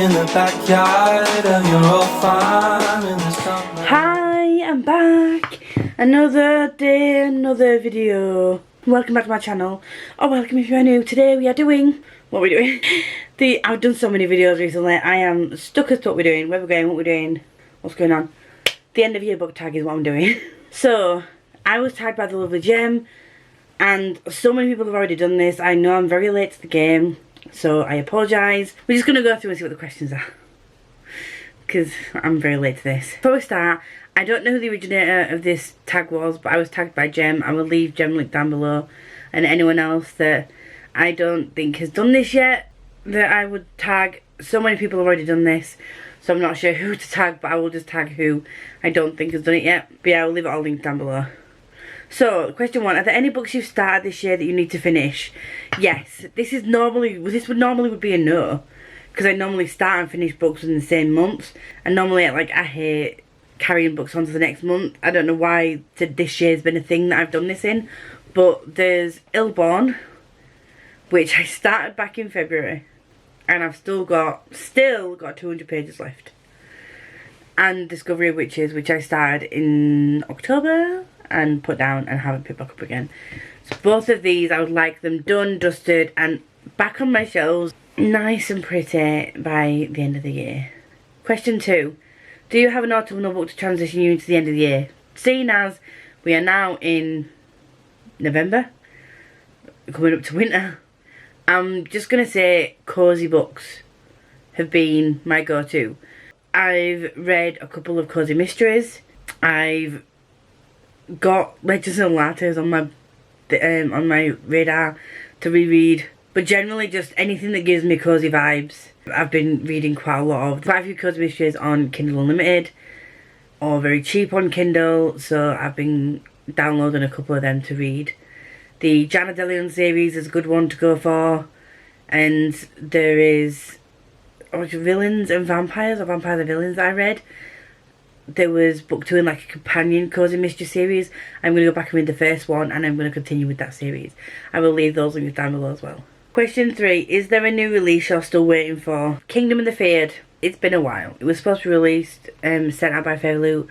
in the backyard of your old farm in the summer. Hi, I'm back. Another day, another video. Welcome back to my channel. Or welcome if you're new. Today we are doing... What are we doing? I've done so many videos recently. I am stuck as to what we're doing. Where we're going, what we're doing, what's going on. The end of year book tag is what I'm doing. So, I was tagged by the lovely Gem. And so many people have already done this. I know I'm very late to the game. So I apologise. We're just going to go through and see what the questions are. Because I'm very late to this. Before we start, I don't know who the originator of this tag was, but I was tagged by Gem. I will leave Gem link down below. And anyone else that I don't think has done this yet, that I would tag. So many people have already done this. So I'm not sure who to tag, but I will just tag who I don't think has done it yet. But yeah, I'll leave it all linked down below. So, question 1, are there any books you've started this year that you need to finish? Yes, this would normally be a no, because I normally start and finish books in the same month, and normally I hate carrying books on to the next month. I don't know why this year's been a thing that I've done this in, but there's Illborn, which I started back in February, and I've still got 200 pages left, and Discovery of Witches, which I started in October, and put down and haven't picked back up again. So both of these, I would like them done, dusted, and back on my shelves, nice and pretty by the end of the year. Question 2, do you have an autumnal book to transition you into the end of the year? Seeing as we are now in November, coming up to winter, I'm just going to say cosy books have been my go-to. I've read a couple of cozy mysteries. I've got Legends and Lattes on my radar to reread, but generally just anything that gives me cozy vibes. I've been reading quite a few cozy mysteries on Kindle Unlimited or very cheap on Kindle, so I've been downloading a couple of them to read. The Jana Delion series is a good one to go for, and there is Villains and Vampires, or Vampires and Villains I read. There was book 2 in a companion cozy mystery series. I'm going to go back and read the first one, and I'm going to continue with that series. I will leave those links down below as well. Question 3, is there a new release you're still waiting for? Kingdom of the Feared. It's been a while. It was supposed to be released, sent out by Fairloot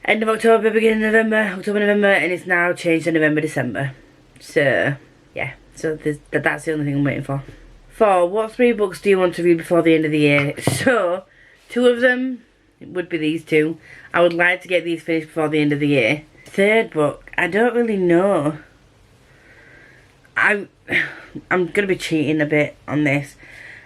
end of October, beginning of November, October-November, and it's now changed to November-December. So, yeah. So that's the only thing I'm waiting for. 4, what 3 books do you want to read before the end of the year? So, 2 of them would be these 2. I would like to get these finished before the end of the year. 3rd book, I don't really know. I'm going to be cheating a bit on this.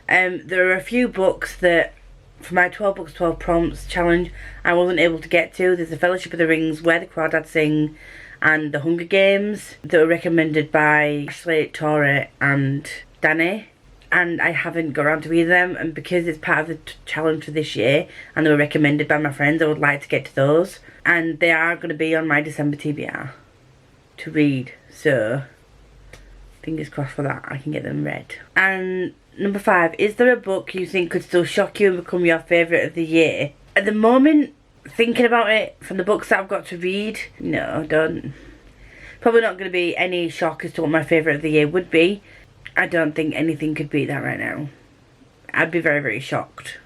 There are a few books that, for my 12 books 12 prompts challenge, I wasn't able to get to. There's The Fellowship of the Rings, Where the Crawdads Sing, and The Hunger Games that were recommended by Ashley, Tori and Danny. And I haven't got around to reading them, and because it's part of the challenge for this year and they were recommended by my friends, I would like to get to those, and they are going to be on my December TBR to read, so fingers crossed for that, I can get them read. And number 5, is there a book you think could still shock you and become your favourite of the year? At the moment, thinking about it, from the books that I've got to read, no, don't. Probably not going to be any shock as to what my favourite of the year would be. I don't think anything could beat that right now. I'd be very, very shocked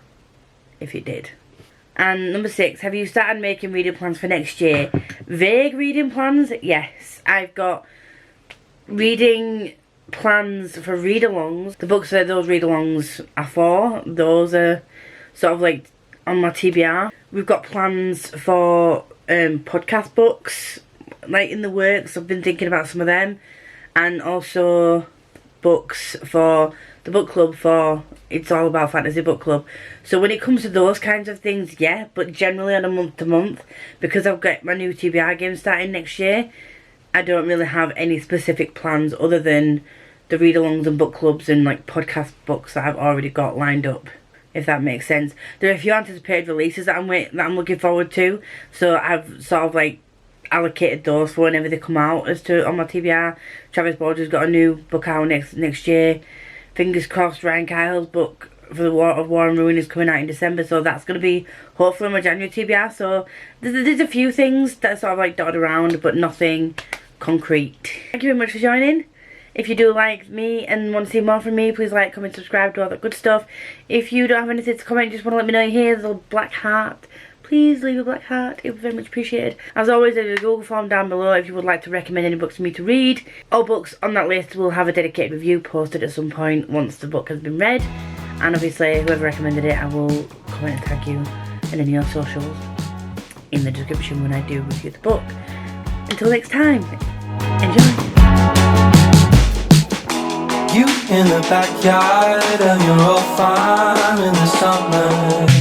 if it did. And number 6, have you started making reading plans for next year? Vague reading plans? Yes. I've got reading plans for read-alongs. The books that those read-alongs are for, those are sort of on my TBR. We've got plans for podcast books, in the works. I've been thinking about some of them. And also books for the book club for It's All About Fantasy Book Club. So when it comes to those kinds of things, yeah, but generally on a month to month, because I've got my new TBR game starting next year, I don't really have any specific plans other than the read-alongs and book clubs and podcast books that I've already got lined up, if that makes sense. There are a few anticipated releases that I'm looking forward to, so I've sort of allocated those for whenever they come out on my TBR. Travis Borges got a new book out next year. Fingers crossed, Ryan Kyle's book for the War and Ruin is coming out in December, so that's going to be hopefully my January TBR. So there's a few things that are sort of dotted around, but nothing concrete. Thank you very much for joining. If you do like me and want to see more from me, please like, comment, subscribe, do all that good stuff. If you don't have anything to comment, just want to let me know you're here, there's a black heart. Please leave a black heart, it would be very much appreciated. As always, there's a Google form down below if you would like to recommend any books for me to read. All books on that list will have a dedicated review posted at some point once the book has been read. And obviously, whoever recommended it, I will comment and tag you and any of your socials in the description when I do review the book. Until next time, enjoy. You in the backyard of your old farm in the summer.